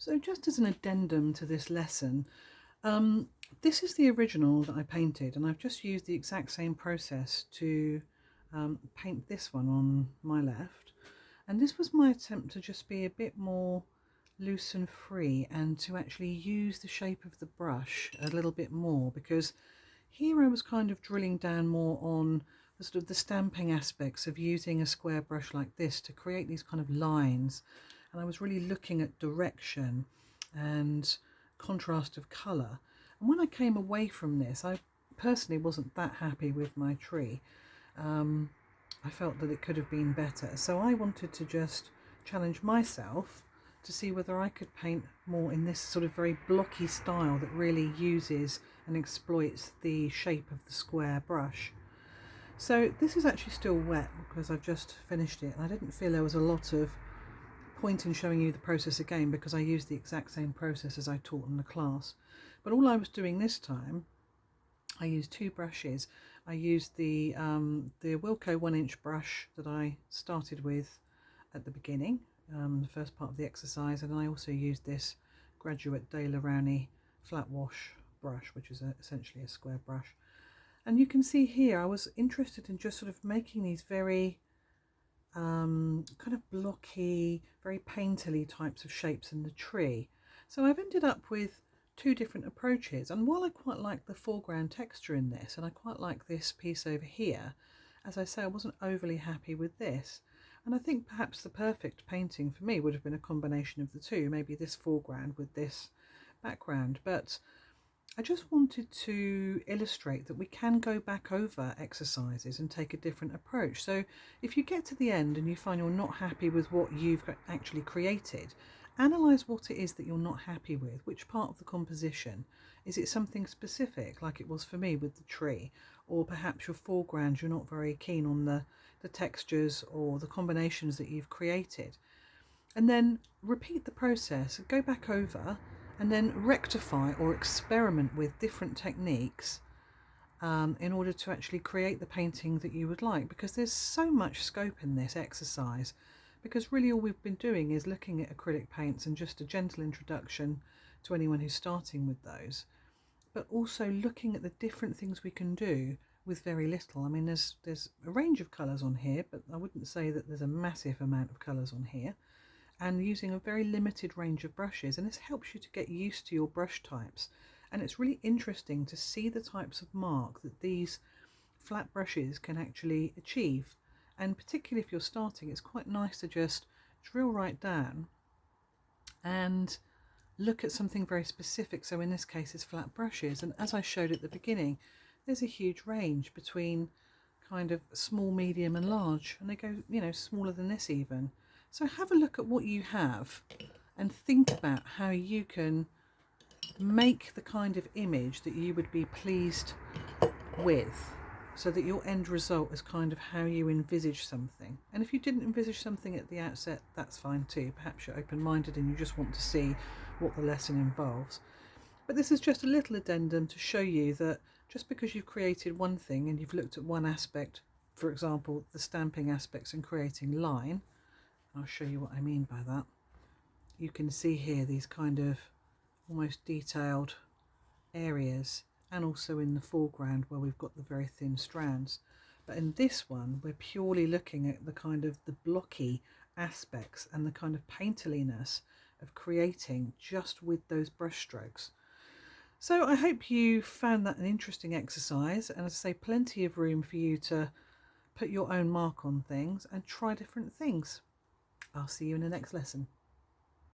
So just as an addendum to this lesson, um, this is the original that I painted, and I've just used the exact same process to paint this one on my left. And this was my attempt to just be a bit more loose and free and to actually use the shape of the brush a little bit more, because here I was kind of drilling down more on the sort of the stamping aspects of using a square brush like this to create these kind of lines, and I was really looking at direction and contrast of colour. And when I came away from this, I personally wasn't that happy with my tree. um, I felt that it could have been better, so I wanted to just challenge myself to see whether I could paint more in this sort of very blocky style that really uses and exploits the shape of the square brush. So this is actually still wet because I've just finished it, and I didn't feel there was a lot of point in showing you the process again because I used the exact same process as I taught in the class. But all I was doing this time, I used two brushes. I used the Wilco 1-inch brush that I started with at the beginning, the first part of the exercise, and I also used this Graduate De La Rowney flat wash brush, which is essentially a square brush. And you can see here I was interested in just sort of making these very kind of blocky, very painterly types of shapes in the tree. So I've ended up with two different approaches, and while I quite like the foreground texture in this, and I quite like this piece over here, as I say, I wasn't overly happy with this. And I think perhaps the perfect painting for me would have been a combination of the two, maybe this foreground with this background. But I just wanted to illustrate that we can go back over exercises and take a different approach. So if you get to the end and you find you're not happy with what you've actually created, analyse what it is that you're not happy with. Which part of the composition? Is it something specific, like it was for me with the tree? Or perhaps your foreground, you're not very keen on the textures or the combinations that you've created. And then repeat the process, go back over and then rectify or experiment with different techniques in order to actually create the painting that you would like, because there's so much scope in this exercise, because really all we've been doing is looking at acrylic paints and just a gentle introduction to anyone who's starting with those, but also looking at the different things we can do with very little. I mean, there's a range of colours on here, but I wouldn't say that there's a massive amount of colours on here, and using a very limited range of brushes, and this helps you to get used to your brush types. And it's really interesting to see the types of mark that these flat brushes can actually achieve, and particularly if you're starting, it's quite nice to just drill right down and look at something very specific. So in this case it's flat brushes, and as I showed at the beginning, there's a huge range between kind of small, medium and large, and they go, you know, smaller than this even. So have a look at what you have and think about how you can make the kind of image that you would be pleased with, so that your end result is kind of how you envisage something. And if you didn't envisage something at the outset, that's fine too. Perhaps you're open-minded and you just want to see what the lesson involves. But this is just a little addendum to show you that just because you've created one thing and you've looked at one aspect, for example the stamping aspects and creating line, I'll show you what I mean by that. You can see here these kind of almost detailed areas, and also in the foreground where we've got the very thin strands. But in this one, we're purely looking at the kind of the blocky aspects and the kind of painterliness of creating just with those brush strokes. So I hope you found that an interesting exercise, and as I say, plenty of room for you to put your own mark on things and try different things. I'll see you in the next lesson.